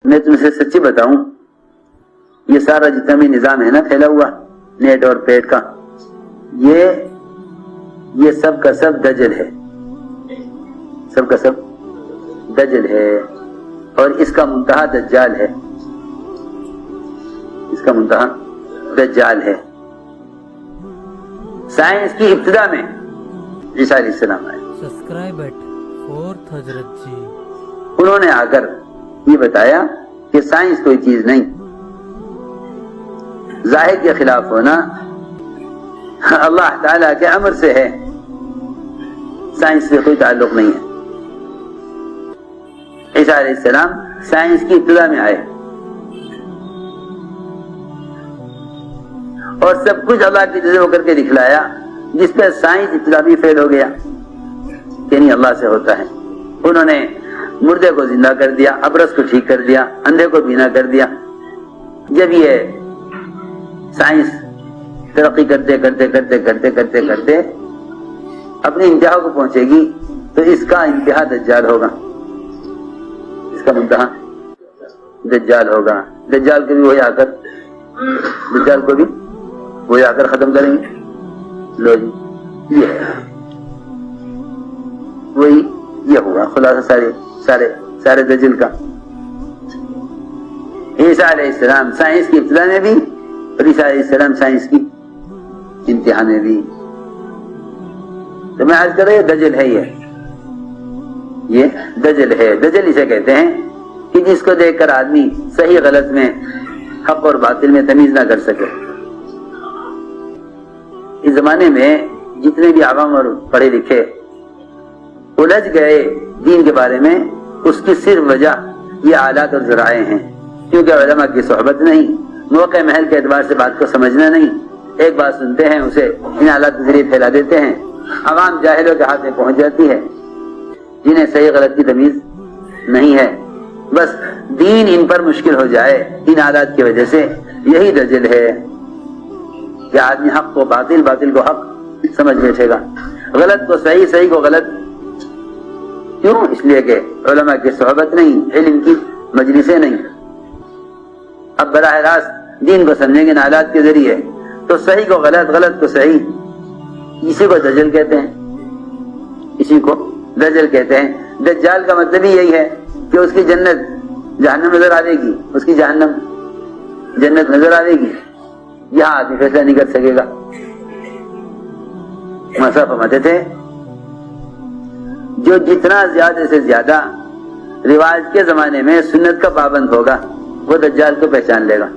میں تم سے سچی بتاؤں، یہ سارا جتنا بھی نظام ہے نا پھیلا ہوا نیٹ اور پیٹ کا، یہ سب کا سب دجل ہے، سب کا سب دجل ہے، اور اس کا منتہا دجال ہے، اس کا منتہا دجال ہے۔ سائنس کی ابتدا میں عیسیٰ علیہ السلام آئے، سبسکرائب ایٹ فورتھ حضرت جی، انہوں نے آ کر یہ بتایا کہ سائنس کوئی چیز نہیں، ظاہر کے خلاف ہونا اللہ تعالیٰ کے امر سے ہے، سائنس سے کوئی تعلق نہیں ہے۔ عیسیٰ علیہ السلام سائنس کی ابتدا میں آئے اور سب کچھ اللہ کی جزا کر کے دکھلایا، جس پہ سائنس ابتدا بھی فیل ہو گیا کہ نہیں اللہ سے ہوتا ہے۔ انہوں نے مردے کو زندہ کر دیا، ابرص کو ٹھیک کر دیا، اندھے کو بینا کر دیا۔ جب یہ سائنس ترقی کرتے کرتے کرتے کرتے کرتے کرتے اپنی انتہا کو پہنچے گی تو اس کا انتہا دجال ہوگا، اس کا منتہا دجال ہوگا۔ دجال کو بھی وہی آ کر دجال کو بھی وہی آ کر ختم کریں گے۔ لو جی یہ ہے، وہی یہ ہوا خلاصہ سارے دجل کا۔ عیسیٰ علیہ السلام سائنس کی ابتدا میں بھی اور عیسیٰ علیہ السلام سائنس کی انتہا میں بھی۔ تو میں عرض کر رہا ہوں دجل ہے، یہ دجل ہے۔ دجل اسے کہتے ہیں کہ جس کو دیکھ کر آدمی صحیح غلط میں، حق اور باطل میں تمیز نہ کر سکے۔ اس زمانے میں جتنے بھی عوام اور پڑھے لکھے الجھ گئے دین کے بارے میں، اس کی صرف وجہ یہ آلات اور ذرائع ہیں، کیونکہ علماء کی صحبت نہیں، موقع محل کے اعتبار سے بات کو سمجھنا نہیں، ایک بات سنتے ہیں اسے ان آلات کے ذریعے پھیلا دیتے ہیں، عوام جاہلوں کے ہاتھ میں پہنچ جاتی ہے جنہیں صحیح غلط کی تمیز نہیں ہے۔ بس دین ان پر مشکل ہو جائے ان آلات کی وجہ سے، یہی دجل ہے کہ آدمی حق کو باطل، باطل کو حق سمجھ بیٹھے گا، غلط کو صحیح، صحیح کو غلط۔ کیوں؟ اس لیے کہ علماء کی صحبت نہیں، علم کی مجلسیں نہیں۔ اب براہ راست دین کو سمجھیں گے آلات کے ذریعے تو صحیح کو غلط، غلط کو صحیح، اسی کو دجل کہتے ہیں، اسی کو دجل کہتے ہیں۔ دجال کا مطلب ہی یہی ہے کہ اس کی جنت جہنم نظر آئے گی، اس کی جہنم جنت نظر آئے گی، یہاں آدمی فیصلہ نہیں کر سکے گا۔ مسئلہ فرماتے تھے جو جتنا زیادہ سے زیادہ رواج کے زمانے میں سنت کا پابند ہوگا وہ دجال کو پہچان لے گا۔